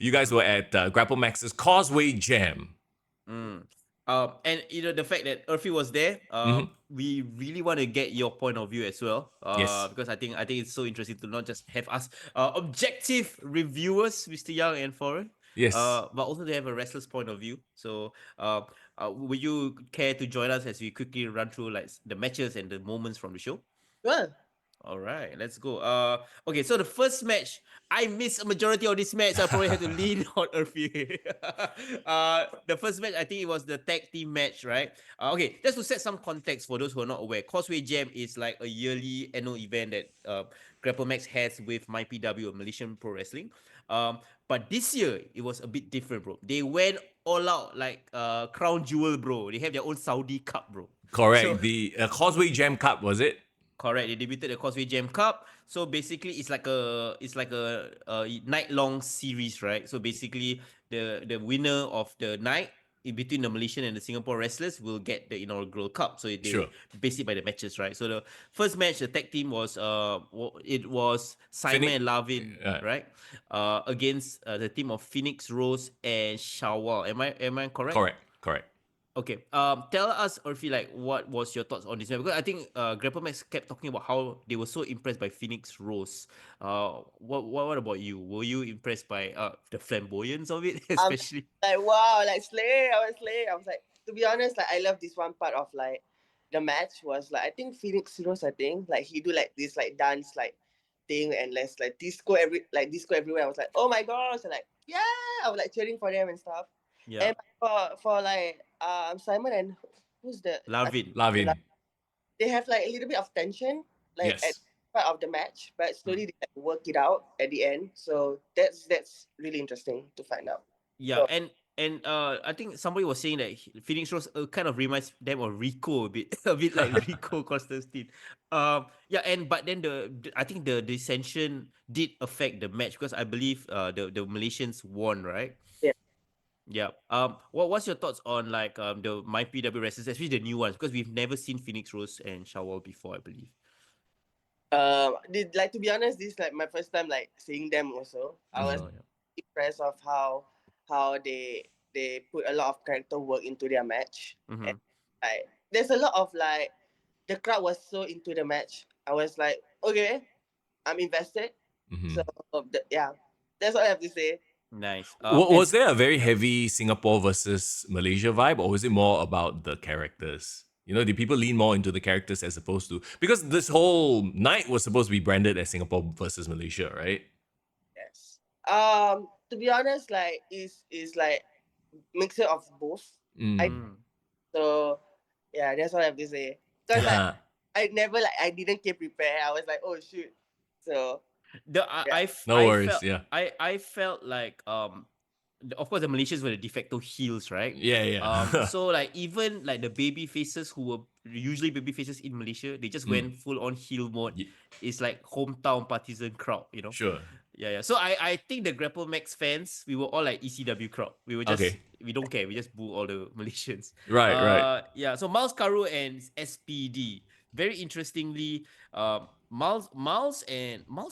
You guys were at Grapplemax's Causeway Jam. Mm. And the fact that Erfie was there, Mhm. we really want to get your point of view as well. Yes. Because I think it's so interesting to not just have us objective reviewers, Mr. Young and Foreign, Yes. but also to have a wrestler's point of view. So, would you care to join us as we quickly run through like the matches and the moments from the show? Well, All right, let's go. Okay, so the first match, I missed a majority of this match, so I probably had to lean on Erfie. The first match, I think it was the tag team match, right? Okay, just to set some context for those who are not aware, Causeway Jam is like a yearly annual event that Grapplemax has with MyPW, or Malaysian Pro Wrestling. But this year it was a bit different, bro. They went all out like Crown Jewel, bro. They have their own Saudi Cup, bro. So Correct. The Causeway Jam Cup, was it? correct. They debuted the Causeway Jam Cup. So basically, it's like a night long series, right? So basically, the winner of the night in between the Malaysian and the Singapore wrestlers will get the inaugural cup. So they Sure. base it by the matches, right? So the first match, the tag team was it was Simon Phoenix. and Lavin, right? Against the team of Phoenix Rose and Shawwal. Am I correct? Correct. Correct. Okay. Tell us, Orfi, like, what was your thoughts on this match? Because I think Grapplemax kept talking about how they were so impressed by Phoenix Rose. What about you? Were you impressed by the flamboyance of it, I'm especially? like, wow, like slay. I was slay. I was like, to be honest, like I love this one part of like the match was like I think Phoenix Rose, I think like he do like this like dance like thing and less like disco everywhere. I was like, oh my gosh, and like yeah, I was like cheering for them and stuff. Yeah, And for like Simon and who's the I think Lavin. like, Lavin. they have like a little bit of tension like at Yes. part of the match, but Mm. slowly they like, work it out at the end. So that's really interesting to find out. Yeah, So and I think somebody was saying that Phoenix Rose kind of reminds them of Rico a bit, a bit like Rico Constantine. Yeah, and but then I think the dissension did affect the match because I believe the Malaysians won, right? yeah. Yeah. what's your thoughts on like the my PW wrestlers, especially the new ones, because we've never seen Phoenix Rose and Shawwal before, I believe. Like to be honest, this is like my first time like seeing them. Also, I was Mhm. Oh yeah. impressed of how they put a lot of character work into their match, and Mm-hmm. like there's a lot of like the crowd was so into the match. I was like, okay, I'm invested. So Mhm. yeah, that's all I have to say. Nice. And Was there a very heavy Singapore versus Malaysia vibe, or was it more about the characters? You know, did people lean more into the characters as opposed to, because this whole night was supposed to be branded as Singapore versus Malaysia, right? Yes. To be honest, like is like mixture of both. I Mm. mm, so yeah, that's what I have to say. Cause like Uh-huh. I never like I didn't get prepared. I was like, oh shoot. So the yeah. No worries. Yeah. I felt like of course the Malaysians were the de facto heels, right? Yeah. Yeah. So like even like the baby faces who were usually baby faces in Malaysia, they just Mm. went full on heel mode. Ye- It's like hometown partisan crowd, Sure. Yeah. So I think the Grapple Max fans, we were all like ECW crowd. Okay. We don't care. We just boo all the Malaysians. Right. Right. Yeah. So Miles Karu and SPD. Very interestingly, Miles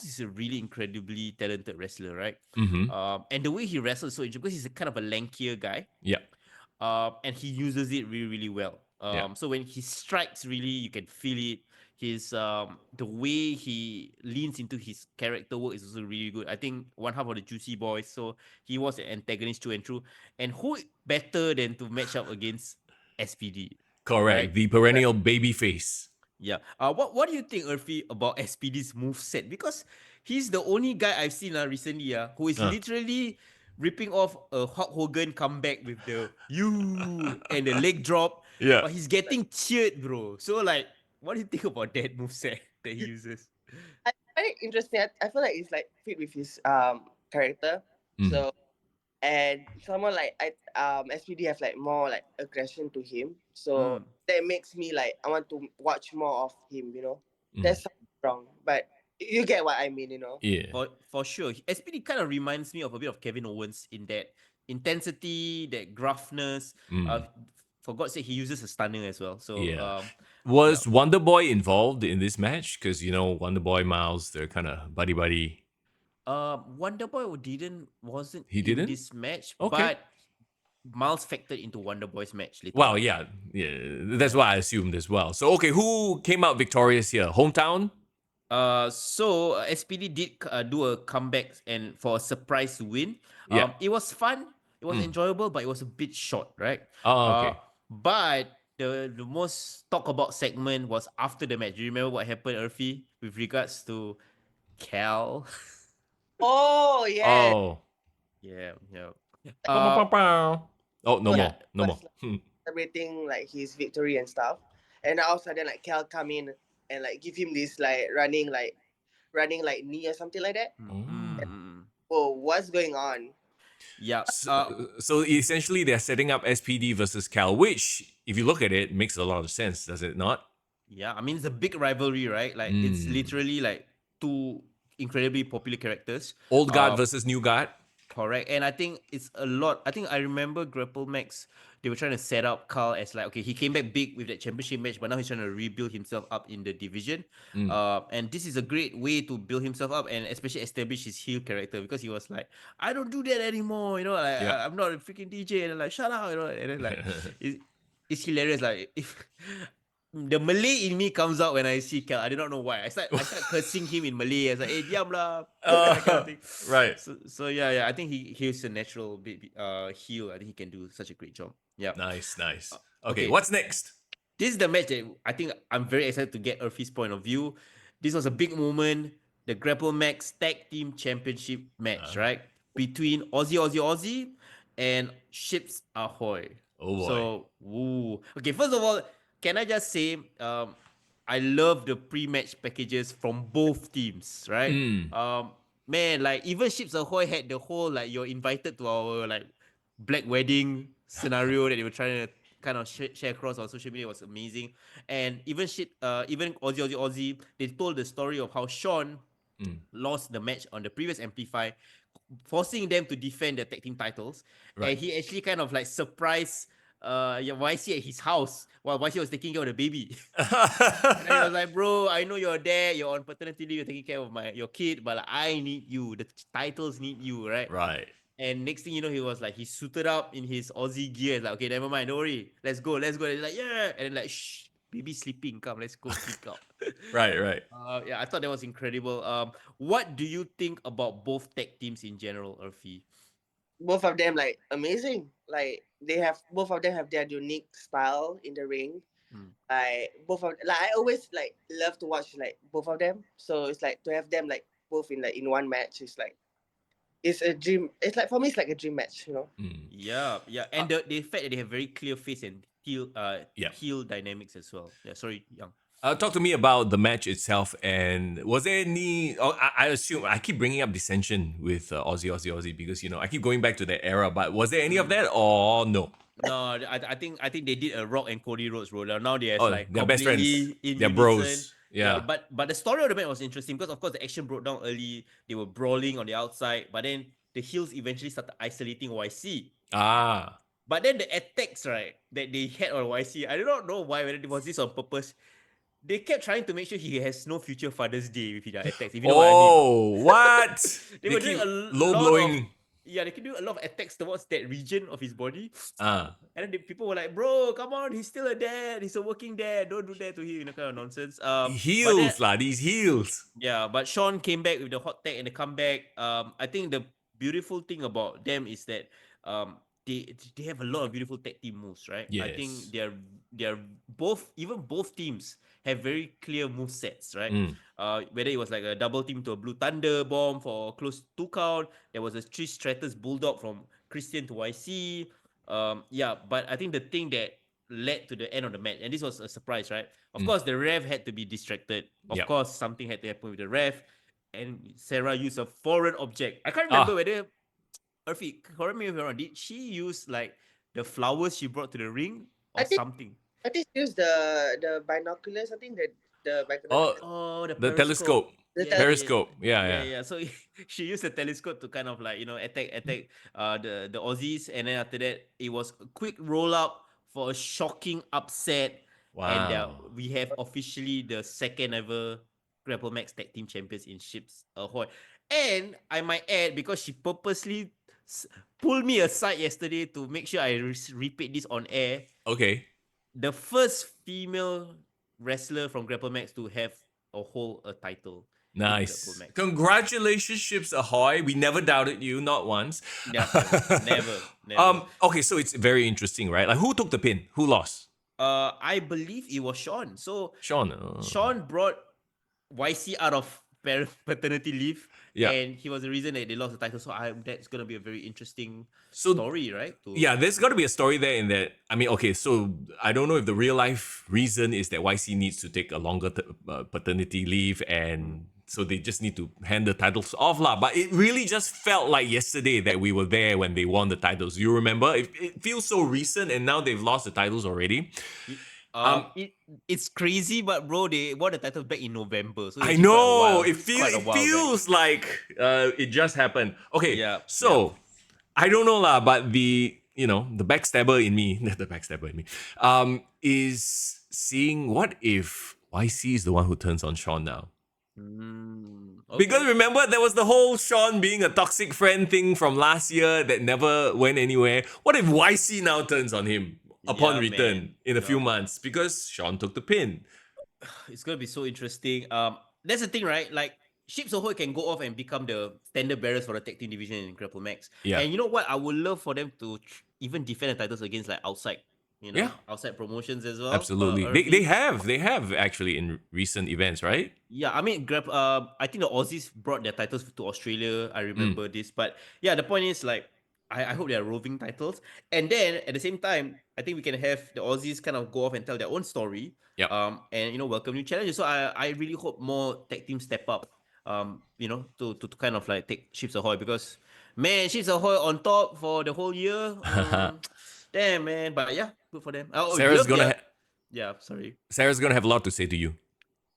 is a really incredibly talented wrestler, right? Mm-hmm. And the way he wrestles is so interesting because he's a kind of a lankier guy, Yeah. and he uses it really, really well. Yeah. So when he strikes, really, you can feel it. His the way he leans into his character work is also really good. I think one half of the Juicy Boys, so he was an antagonist through and through. And who better than to match up against SPD, right? Correct. The perennial baby face. Yeah. What do you think, Erfie, about SPD's move set? Because he's the only guy I've seen recently who is Uh. literally ripping off a Hulk Hogan comeback with the you and the leg drop, Yeah. but he's getting cheered, bro. So like, what do you think about that move set that he uses? I find it interesting. I feel like it's like fit with his character. Mm. So and someone like SPD have like more like aggression to him. So Mm. that makes me like I want to watch more of him, you know. Mm. That's wrong. But you get what I mean, you know. Yeah. For sure, SPD kind of reminds me of a bit of Kevin Owens in that intensity, that gruffness. Mm. For God's sake, he uses a stunner as well. So Yeah. yeah. Was Wonder Boy involved in this match? Because, Wonder Boy, Miles, they're kind of buddy buddy. Wonderboy wasn't He in didn't? this match, Okay. but Miles factored into Wonderboy's match later Well, on. yeah, that's what I assumed as well. So, okay, who came out victorious here? Hometown? So SPD did do a comeback and for a surprise win. Yeah. It was fun, it was Mm. enjoyable, but it was a bit short, right? Oh, Uh, okay. but the most talk about segment was after the match. Do you remember what happened, Erfie, with regards to Cal? Oh yeah. Oh. Yeah. Pow, pow, Uh, pow, pow. Oh, no So yeah, more. No more. was like, celebrating like his victory and stuff. And all of a sudden like Cal come in and like give him this like running like knee or something like that. mm, mm, Oh. mm. Oh, what's going on? Yeah. So essentially, they're setting up SPD versus Cal, which, if you look at it, makes a lot of sense, does it not? Yeah, I mean it's a big rivalry, right? Like it's Mm. literally like two incredibly popular characters. Old guard Uh, versus new guard. correct. And I think it's a lot. I think I remember Grapplemax, they were trying to set up Carl as like, okay, he came back big with that championship match, but now he's trying to rebuild himself up in the division. Mm. And this is a great way to build himself up and especially establish his heel character because he was like, I don't do that anymore, like Yeah. I'm not a freaking DJ, and I'm like, shut up, and then like it's hilarious. Like if the Malay in me comes out when I see Cal. I do not know why. I start cursing him in Malay. I was like, "Hey, diam lah," that kind of thing. Right. So yeah. I think he's a natural heel. I think he can do such a great job. Yeah. Nice, nice. Uh, Okay, okay. what's next? This is the match that I think I'm very excited to get Erfie's point of view. This was a big moment. The Grapplemax Tag Team Championship match, Uh, right? Between Aussie and Ships Ahoy. oh boy. So, woo. Okay, first of all, can I just say, I love the pre-match packages from both teams, right? Mm. Man, like even Ships Ahoy had the whole like you're invited to our like black wedding scenario that they were trying to kind of share across on social media. Was amazing. And even Aussie, they told the story of how Sean Mm. lost the match on the previous Amplify, forcing them to defend the tag team titles. Right. And he actually kind of like surprised YC at his house while YC was taking care of the baby. And then he was like, bro, I know you're there, you're on paternity leave, you're taking care of your kid, but like, I need you. The titles need you, right? Right. And next thing you know, he was like, he suited up in his Aussie gear. He's like, okay, never mind, don't worry. Let's go. And he's like, yeah. And then like, shh, baby sleeping. Come, let's go sneak out. Right. Yeah, I thought that was incredible. What do you think about both tag teams in general, Erfie? Both of them like amazing. Like both of them have their unique style in the ring. Mm. I always like love to watch like both of them. So it's like to have them like both in one match is like it's a dream. It's like for me it's like a dream match. Mm. Yeah. And the fact that they have very clear face and Yeah. heel dynamics as well. Yeah, sorry, Young. Talk to me about the match itself, and was there any? Oh, I assume I keep bringing up dissension with Aussie because I keep going back to that era. But was there any of that, or no? No, I think they did a Rock and Cody Rhodes role. Now they're Oh, like they're best friends. completely in They're unison. bros. Yeah. But the story of the match was interesting because of course the action broke down early. They were brawling on the outside, but then the heels eventually started isolating YC. Ah. But then the attacks, right, that they had on YC, I do not know why, whether it was this on purpose. They kept trying to make sure he has no future Father's Day with their attacks, if you know what I mean. Oh, what? They were doing keep a low lot of blowing. yeah, they can do a lot of attacks towards that region of his body. Ah. And then people were like, bro, come on, he's still a dad. He's a working dad. Don't do that to him, kind of nonsense. But then, Heels lah, these heels. yeah, but Sean came back with the hot tag and the comeback. I think the beautiful thing about them is that they have a lot of beautiful tag team moves, right? I think Yes. they're both teams have very clear move sets, right? Mm. Whether it was like a double team to a Blue Thunder bomb for close 2 count, there was a Trish Stratus Bulldog from Christian to YC. Yeah, but I think the thing that led to the end of the match, and this was a surprise, right? Of course, the ref had to be distracted. Of Yep. course, something had to happen with the ref, and Sarah used a foreign object. I can't Ah. remember whether Erfie, correct me if I'm wrong. Did she use like the flowers she brought to the ring or I think something? I think use the binoculars. I think the binoculars. Oh, the The periscope. telescope. The Yeah. Periscope. Yeah. Yeah. So she used the telescope to kind of like attack the Aussies, and then after that it was a quick roll up for a shocking upset, and Wow. we have officially the second ever Grapplemax Tag Team Champions in Ships Ahoy. And I might add, because she purposely pulled me aside yesterday to make sure I repeat this on air, Okay. the first female wrestler from Grapplemax to have or hold a title in Nice. Grapplemax. Congratulations, Ships Ahoy. We never doubted you, not once. Never. Okay, so it's very interesting, right? Like, who took the pin? Who lost? I believe it was Sean. So Sean. Sean brought YC out of paternity leave, Yeah. and he was the reason that they lost the title. So that's gonna be a very interesting So story, right? yeah, there's got to be a story there in that. I mean, okay, so I don't know if the real life reason is that YC needs to take a longer paternity leave, and so they just need to hand the titles off, lah. But it really just felt like yesterday that we were there when they won the titles. You remember? It feels so recent, and now they've lost the titles already. It's crazy, but bro, they won the title back in November, so I it's quite a know while. it Quite a while back. feels like it just happened. Okay, Yeah, so I don't know lah, but the backstabber in me, the backstabber in me, is seeing what if YC is the one who turns on Sean now. Okay. Because remember, there was the whole Sean being a toxic friend thing from last year that never went anywhere. What if YC now turns on him upon Yeah, return man. in a few months because Sean took the pin? It's gonna be so interesting. That's the thing, right? Like Ships Ahoy can go off and become the standard bearers for the tag team division in Grapplemax. Yeah. And you know what? I would love for them to even defend the titles against like outside, Yeah. outside promotions as well. Absolutely. Erfie. They have actually in recent events, right? Yeah, I mean, I think the Aussies brought their titles to Australia. I remember this, but yeah, the point is like, I hope they are roving titles, and then at the same time, I think we can have the Aussies kind of go off and tell their own story. Yep. And welcome new challenges. So I really hope more tag teams step up. To kind of like take Ships Ahoy, because man, Ships Ahoy on top for the whole year. Damn man, but yeah, good for them. Oh, Sarah's love gonna their. ha- Yeah, sorry. Sarah's gonna have a lot to say to you.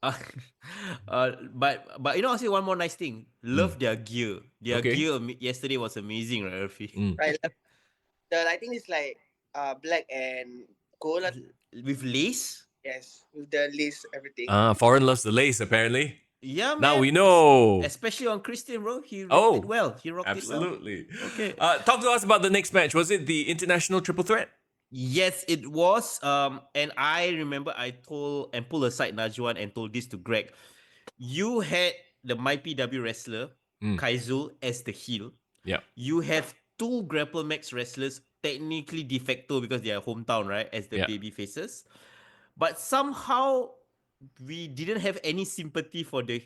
Uh, but I'll say one more nice thing. Love their gear. Their Okay. gear yesterday was amazing, right, Erfie? Right. I think it's like black and gold. With lace. Yes, with the lace, everything. Foreign loves the lace, apparently. Yeah, man. Now we know. Especially on Christian, bro. He rocked it well. He rocked absolutely. it well. Okay. Talk to us about the next match. Was it the International Triple Threat? Yes, it was. And I remember I told and pulled aside Najwan and told this to Greg. You had the MyPW wrestler, Kaizul, as the heel. Yeah. You have two Grapplemax wrestlers, technically de facto because they are hometown, right, as the baby faces. But somehow we didn't have any sympathy for the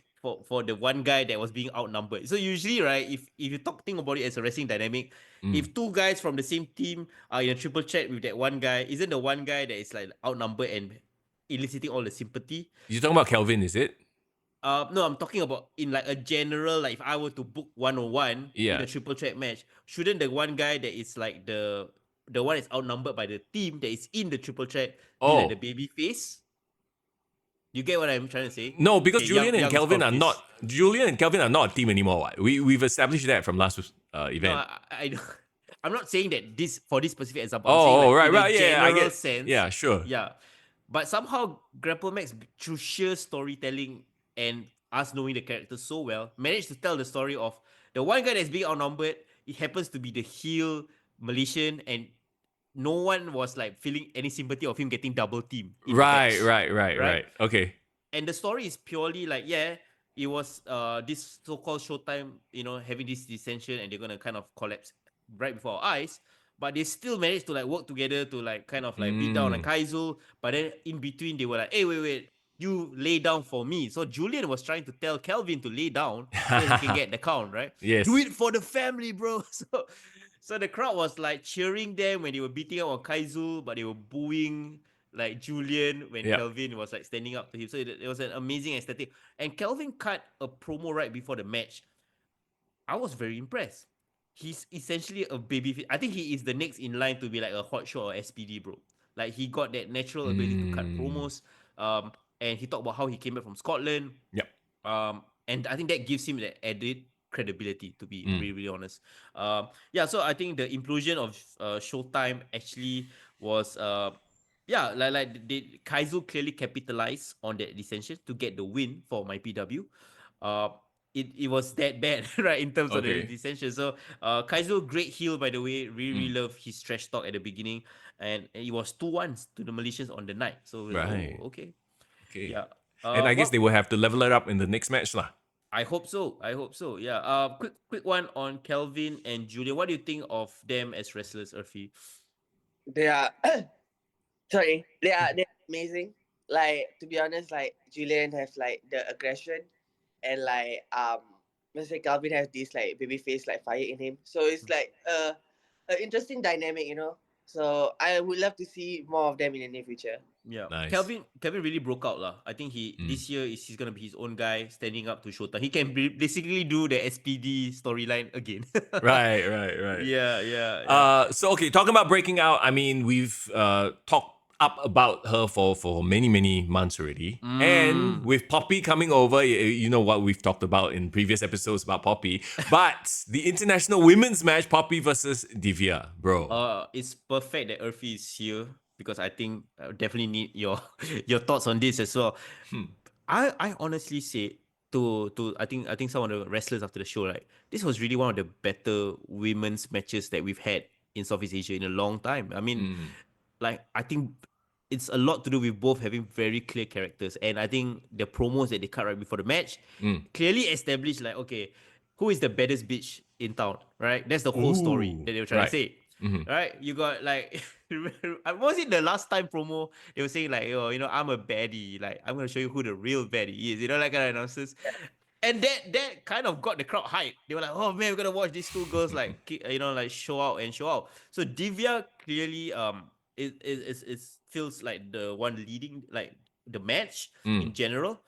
one guy that was being outnumbered. So usually, right, if you think about it as a wrestling dynamic, if two guys from the same team are in a triple chat with that one guy, isn't the one guy that is like outnumbered and eliciting all the sympathy? You're talking about Kelvin, is it? No, I'm talking about in like a general, like if I were to book 101 in a triple threat match, shouldn't the one guy that is like the one is outnumbered by the team that is in the triple threat be like the baby face? You get what I'm trying to say? No, because Okay, Julian and young Kelvin are Scottish. not. Julian and Kelvin are not a team anymore. What? We've established that from last event. No, I don't. I'm not saying that for this specific example. Oh, I'm saying right. in a Yeah, I general get. sense. Yeah, sure. Yeah. But somehow Grapplemax, through sheer storytelling and us knowing the characters so well, managed to tell the story of the one guy that's being outnumbered. It happens to be the heel Malaysian, and no one was like feeling any sympathy of him getting double team. Right. Okay. And the story is purely like, it was this so-called Showtime, having this dissension, and they're gonna kind of collapse right before our eyes. But they still managed to like work together to like kind of like beat down on Kaizul. But then in between, they were like, hey, wait, you lay down for me. So Julian was trying to tell Kelvin to lay down so he can get the count, right? Yes. Do it for the family, bro. So the crowd was like cheering them when they were beating up on Kaizul, but they were booing like Julian when Kelvin was like standing up to him. So it was an amazing aesthetic. And Kelvin cut a promo right before the match. I was very impressed. He's essentially a baby. I think he is the next in line to be like a hot shot or SPD, bro. Like he got that natural ability to cut promos. And he talked about how he came back from Scotland. Yep. And I think that gives him that added credibility, to be really, really honest. So I think the implosion of Showtime actually was Kaizul clearly capitalized on that dissension to get the win for MyPW. it was that bad, right, in terms of the Okay. dissension. So Kaizo, great heel, by the way. Really Mm. love his trash talk at the beginning. And it was 2-1 to the Malaysians on the night. So we're like, Right. oh, okay. Okay. Yeah. And I guess they What will have to level it up in the next match lah. I hope so. I hope so. Yeah. Quick one on Kelvin and Julian. What do you think of them as wrestlers, Erfie? They are sorry, they're amazing. Like, to be honest, like Julian have like the aggression, and like let's say Calvin has this like baby face like fire in him. So it's like an interesting dynamic, you know. So I would love to see more of them in the near future. Yeah, Nice. Kelvin really broke out lah. I think Mm. this year he's gonna be his own guy, standing up to Shota. He can basically do the SPD storyline again. Right. Yeah. So okay, talking about breaking out, I mean, we've talked up about her for many months already. And Mm. with Poppy coming over, you know what we've talked about in previous episodes about Poppy. But the international women's match, Poppy versus Divya, bro. It's perfect that Erfie is here because I think I definitely need your your thoughts on this as well. Hmm. I honestly say to I think some of the wrestlers after the show, right, this was really one of the better women's matches that we've had in Southeast Asia in a long time. I mean, Mm. like I think it's a lot to do with both having very clear characters, and I think the promos that they cut right before the match Mm. clearly established like, okay, who is the baddest bitch in town, right? That's the whole story Ooh. that they were trying to Right. say. Mhm. Right, you got like, was it the last time promo? They were saying like, oh, I'm a baddie. Like, I'm gonna show you who the real baddie is. That kind of nonsense. And that kind of got the crowd hyped. They were like, oh man, we're gonna watch these two girls like, like show out and show out. So Divya clearly it feels like the one leading like the match in Mm. general.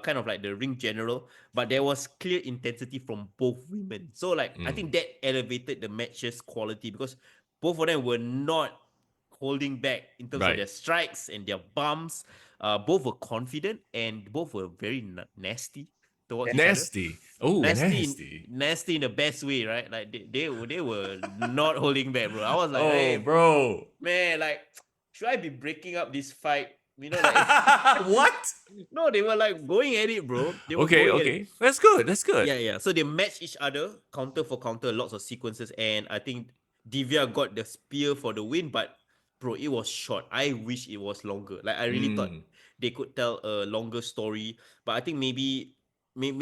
Kind of like the ring general, but there was clear intensity from both women. So like I Mm. think that elevated the match's quality because both of them were not holding back in terms of Right. their strikes and their bumps. Both were confident and both were very nasty towards each other. Nasty. Oh, nasty. Nasty in the best way, right? Like they were not holding back, bro. I was like, Oh, hey, bro. man, like, should I be breaking up this fight? Like, What? no, they were like going at it, bro. They were Okay, going at it. okay. That's good. That's good. Yeah. So they matched each other, counter for counter, lots of sequences, and I think Divya got the spear for the win, but bro, it was short. I wish it was longer. Like I really thought Mm. they could tell a longer story, but I think maybe they,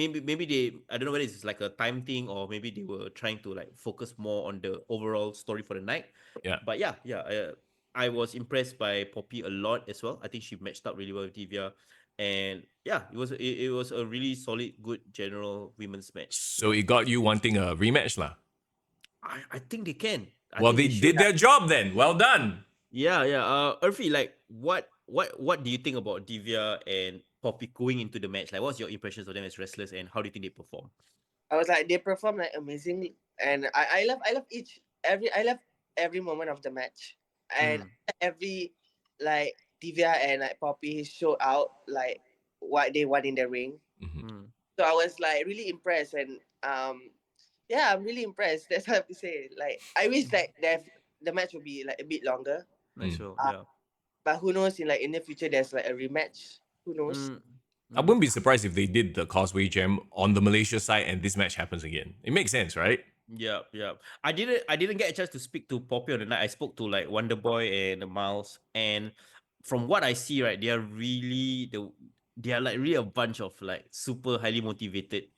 I don't know whether it's like a time thing or maybe they were trying to like focus more on the overall story for the night. Yeah. But yeah, I was impressed by Poppy a lot as well. I think she matched up really well with Divya, and yeah, it was a really solid, good general women's match. So it got you wanting a rematch lah. I think they can. I Well, think they they should. did their job then. Well done. Yeah. Erfie, like, what do you think about Divya and Poppy going into the match? Like, what's your impressions of them as wrestlers, and how do you think they perform? I was like, they perform like amazingly, and I love every moment of the match, and Mm. every like Divya and like Poppy showed out like what they want in the ring. Mhm. Mm. So I was like really impressed, and yeah, I'm really impressed. That's all I have to say. Like I wish like the match would be like a bit longer, Nice Mm. show. uh, Yeah. but who knows, in the future there's like a rematch. Who knows? Mm. I wouldn't be surprised if they did the Causeway Jam on the Malaysia side and this match happens again. It makes sense, right? Yeah. I didn't get a chance to speak to Poppy on the night. I spoke to like Wonder Boy and Miles, and from what I see, right, they are like really a bunch of like super highly motivated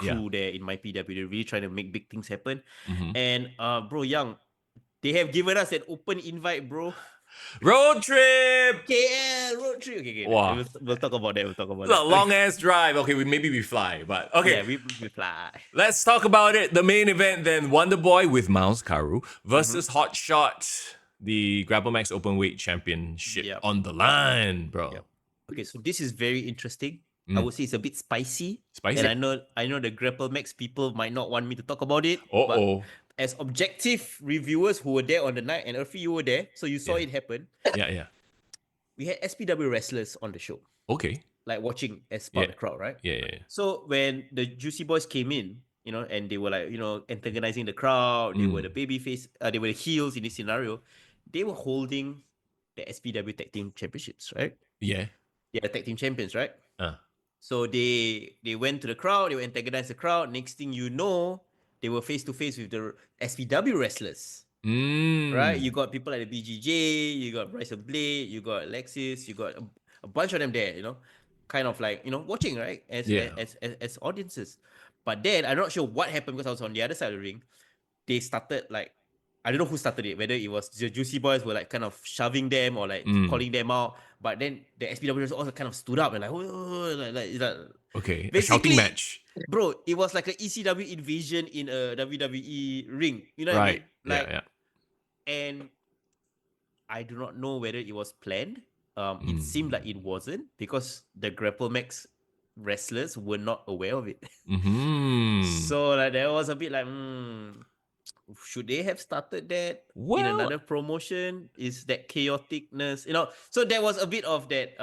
Yeah. crew there in my PW. They're really trying to make big things happen. Mhm. And bro, Young, they have given us an open invite, bro. Road trip. KL road trip. Okay. Wow. We'll talk about that. We'll talk about It's a that. long ass drive. Okay, maybe we fly, but okay. Yeah, we fly. Let's talk about it. The main event then, Wonder Boy with Miles Karu versus Hot Shot, the Grapplemax Openweight Championship Yep. on the line, bro. Yep. Okay, so this is very interesting. I Mm. would say it's a bit spicy. Spicy? And I know the Grapplemax people might not want me to talk about it. Uh-oh. But as objective reviewers who were there on the night, and Erfie, you were there, so you saw Yeah. it happen. Yeah. We had SPW wrestlers on the show, Okay. like watching as part of the crowd, right? Yeah. So when the Juicy Boys came in, and they were like, antagonizing the crowd, they were the baby face, they were the heels in this scenario. They were holding the SPW Tag Team Championships, right? Yeah. Yeah, the Tag Team Champions, right? Uh. So they went to the crowd, they were antagonized the crowd. Next thing you know, they were face to face with the SPW wrestlers. Right? You got people like the BGJ, you got Bryce of Blade, you got Lexis, you got a bunch of them there, kind of like, watching, right? Yeah. As audiences. But then I'm not sure what happened because I was on the other side of the ring. They started like, I don't know who started it, whether it was the Juicy Boys were like kind of shoving them or like calling them out. But then the SPWs also kind of stood up and like, "Whoa," like Okay. A shouting basically, match. bro, it was like a ECW invasion in a WWE ring. You know what I Right. mean? Yeah. Like, Yeah. and I do not know whether it was planned. It seemed like it wasn't because the Grapplemax wrestlers were not aware of it. Hmm. So like there was a bit like, should they have started that in Well. another promotion? Is that chaoticness? So there was a bit of that,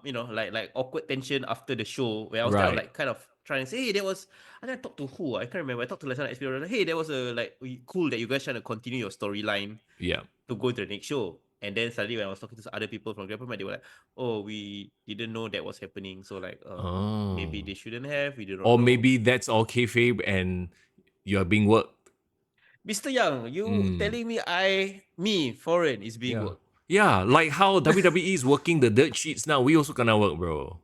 like awkward tension after the show where I was Right. kind of trying to say, hey, there was. I think I talked to who? I can't remember. I talked to Lesson Experience. Like, hey, there was a cool that you guys trying to continue your storyline Yeah. to go to the next show. And then suddenly when I was talking to other people from Grapplemax, they were like, "Oh, we didn't know that was happening. So like, maybe Oh. they shouldn't have. We do not Or know." maybe that's all kayfabe and you're being worked. Mr. Young, you Mm. telling me foreign is being Yeah. worked. Yeah, like how WWE is working the dirt sheets now, we also gonna work, bro.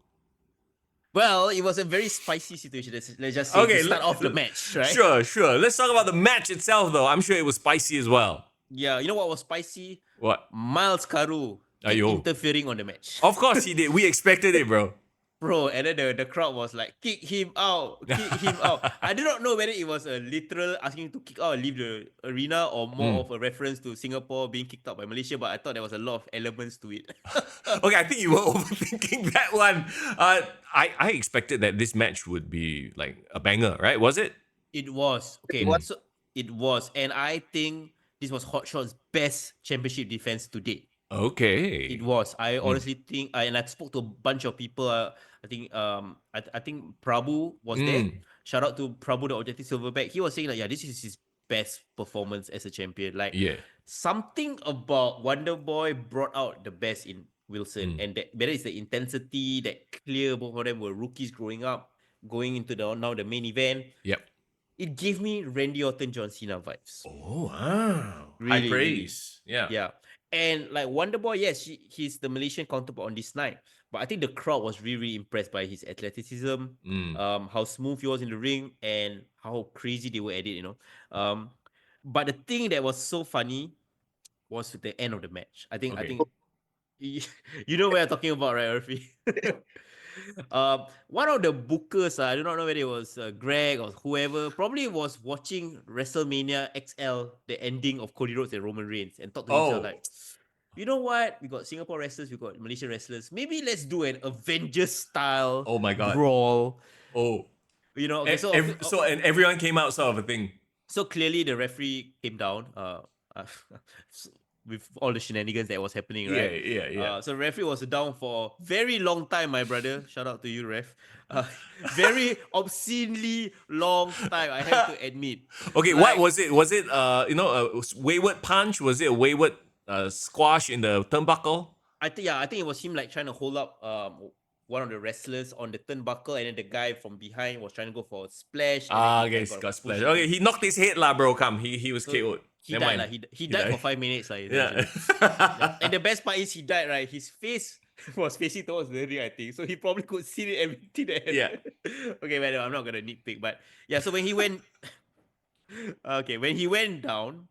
Well, it was a very spicy situation. Let's just say to Okay, start off the match, right? sure. Let's talk about the match itself, though. I'm sure it was spicy as well. Yeah, you know what was spicy? What? Miles Caru keep Ayo. interfering on the match. Of course he did. We expected it, bro. Bro, and then the crowd was like, kick him out, kick him out. I do not know whether it was a literal asking to kick out and leave the arena or more of a reference to Singapore being kicked out by Malaysia, but I thought there was a lot of elements to it. Okay, I think you were overthinking that one. I expected that this match would be like a banger, right? Was it? It was. Okay, What? so it was. And I think this was Hotshot's best championship defense to date. Okay. It was. I honestly think, and I spoke to a bunch of people. I think Prabhu was there. Shout out to Prabhu, the Objective Silverback. He was saying like, yeah, this is his best performance as a champion. Like Yeah. something about Wonder Boy brought out the best in Wilson, and that whether it's the intensity, that clear both of them were rookies growing up, going into the main event. Yep. It gave me Randy Orton, John Cena vibes. Oh wow. High Really, really. praise. Yeah. Yeah. And like Wonder Boy, yes, he's the Malaysian counterpart on this night. But I think the crowd was really, really impressed by his athleticism, how smooth he was in the ring, and how crazy they were at it. But the thing that was so funny was at the end of the match. I think Okay. you know what I'm talking about, right, Erfie? One of the bookers, I do not know whether it was Greg or whoever, probably was watching WrestleMania XL, the ending of Cody Rhodes and Roman Reigns, and thought to himself like, you know what? We got Singapore wrestlers, we got Malaysian wrestlers. Maybe let's do an Avengers style Oh my God. brawl. Oh. Okay, And everyone came out sort of a thing. so clearly the referee came down. With all the shenanigans that was happening, right? Yeah. So referee was down for a very long time, my brother. Shout out to you, ref. Very obscenely long time, I have to admit. Okay, Like, what was it? Was it a wayward punch? Was it a wayward squash in the turnbuckle? I think it was him like trying to hold up one of the wrestlers on the turnbuckle, and then the guy from behind was trying to go for a splash. And then Okay, like, got pushed splash. into- Okay, he knocked his head lah, bro. Come, he was So KO'd. he Never died. mind. Like, he died for 5 minutes. Like, Yeah. yeah. And the best part is he died, right? His face was facing towards the ring, I think. So he probably could see everything that happened. Yeah. Okay, man, I'm not gonna nitpick, but yeah, so when he went okay, when he went down,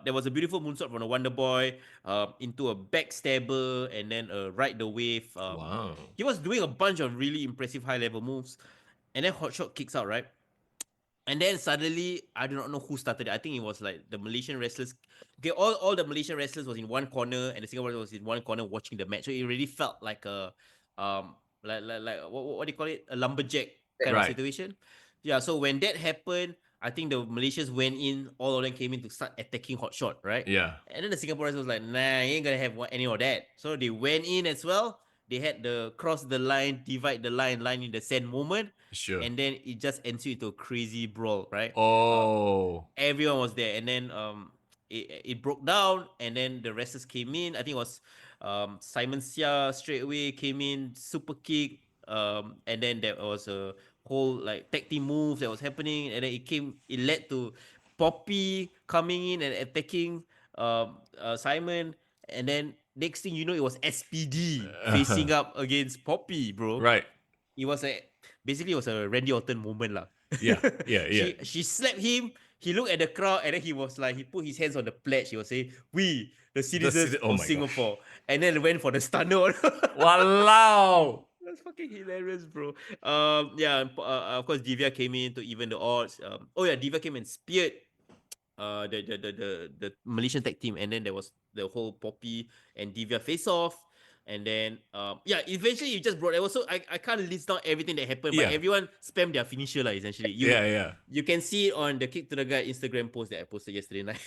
there was a beautiful moonsault from the Wonder Boy, into a backstabber and then a ride the wave. Wow. He was doing a bunch of really impressive high level moves, and then Hotshot kicks out, right? And then suddenly, I do not know who started it. I think it was like the Malaysian wrestlers. Okay, all the Malaysian wrestlers was in one corner, and the Singapore was in one corner watching the match. So it really felt like a like what do you call it? A lumberjack kind of Right. situation. Yeah. So when that happened, I think the Malaysians went in. All of them came in to start attacking Hotshot, right? Yeah. And then the Singaporeans was like, nah, you ain't gonna have any of that. So they went in as well. They had the cross the line, divide the line in the sand moment. Sure. And then it just ensued into a crazy brawl, right? Oh. Everyone was there, and then it broke down, and then the wrestlers came in. I think it was Simon Sia straight away came in, super kick. and then there was a whole like tag team move that was happening, and then it led to Poppy coming in and attacking Simon, and then next thing you know, it was SPD facing up against Poppy, bro. Right. It was basically it was a Randy Orton moment lah. Yeah. Yeah. Yeah. She slapped him. He looked at the crowd and then he was like, he put his hands on the pledge. He was saying, "We, the citizens Oh of my gosh. Singapore," and then went for the stunner. Walao. That's fucking hilarious, bro. Yeah, and, of course, Divya came in to even the odds. Oh yeah, Divya came and speared the Malaysian tag team, and then there was the whole Poppy and Divya face off, and then yeah, eventually you just brought. It was so I can't list down everything that happened, but Yeah. everyone spammed their finisher lah. Essentially, Yeah. you can see it on the Kick to the Gut Instagram post that I posted yesterday night.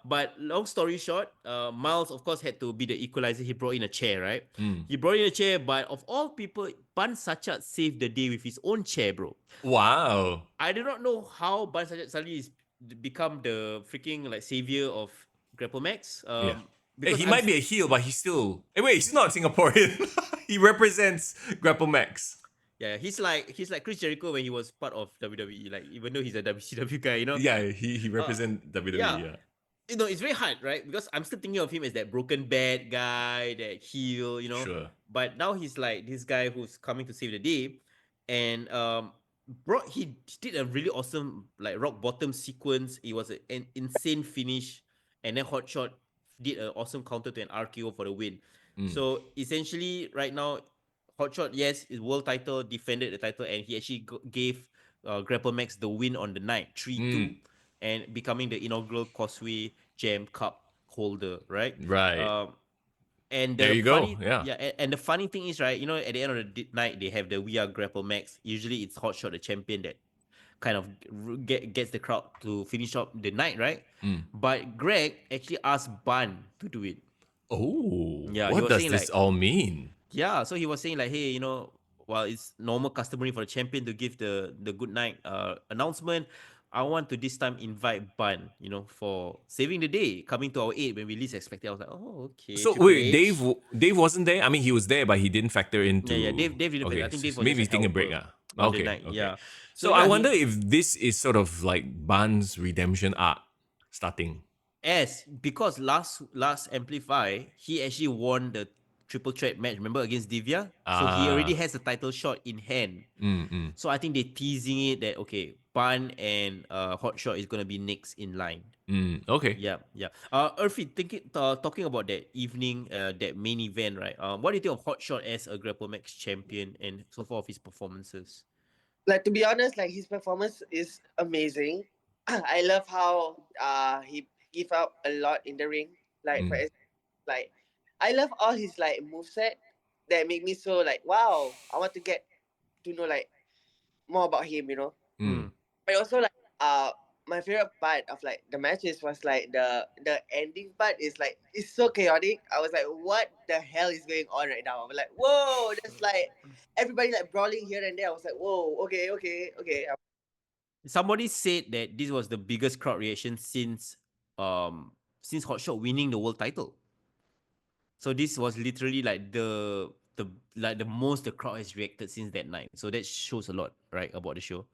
But long story short, Miles of course had to be the equalizer. He brought in a chair, right? He brought in a chair, but of all people, Ban Sachat saved the day with his own chair, bro. Wow. I do not know how Ban Sachat suddenly is become the freaking like savior of Grapplemax. Yeah. Hey, Because he I'm might be a heel, but he's still. Hey, wait, he's not Singaporean. He represents Grapplemax. yeah, he's like Chris Jericho when he was part of WWE. Like even though he's a WCW guy, you know. Yeah, he represents WWE. yeah. Yeah. You know, it's very hard, right? Because I'm still thinking of him as that broken bad guy, that heel, you know. Sure. But now he's like this guy who's coming to save the day, and bro, he did a really awesome like rock bottom sequence. It was an insane finish, and then Hotshot did an awesome counter to an RKO for the win. So essentially, right now, Hotshot, yes, is world title, defended the title, and he actually gave Grapplemax the win on the night, 3-2, and becoming the inaugural Causeway Jam Cup holder, right? Right. And There the you go, funny, yeah. and the funny thing is, right, you know, at the end of the night, they have the We Are Grapplemax. Usually, it's Hotshot, the champion, that kind of gets the crowd to finish up the night, right? But Greg actually asked Ban to do it. Oh, Yeah, he what was does saying this like, all mean? yeah, so he was saying like, hey, you know, while it's normal customary for the champion to give the good night announcement, I want to this time invite Bun, you know, for saving the day, coming to our aid when we least expected. I was like, oh, okay. So Triple wait, H. Dave wasn't there. I mean, he was there, but he didn't factor into. Yeah, Dave didn't. Okay, I think so Dave was maybe he's just a taking a break. helper on the Okay, night. okay. Yeah. So I yeah, wonder if this is sort of like Ban's redemption arc starting. because last Amplify, he actually won the triple threat match. Remember against Divya, so he already has a title shot in hand. So I think they're teasing it that okay, Ban and Hotshot is gonna be next in line. Okay. Yeah. Erfie, talking about that evening, that main event, right? What do you think of Hotshot as a Grapplemax champion and so far of his performances? Like, to be honest, like his performance is amazing. I love how he give out a lot in the ring. Like like I love all his like moveset that make me so like wow. I want to get to know like more about him, you know. But also like my favorite part of like the matches was like the ending part is like it's so chaotic. I was like, what the hell is going on right now? I'm like, whoa, there's like everybody like brawling here and there. I was like, whoa, okay. Somebody said that this was the biggest crowd reaction since Hotshot winning the world title. So this was literally like the most the crowd has reacted since that night. So that shows a lot, right, about the show.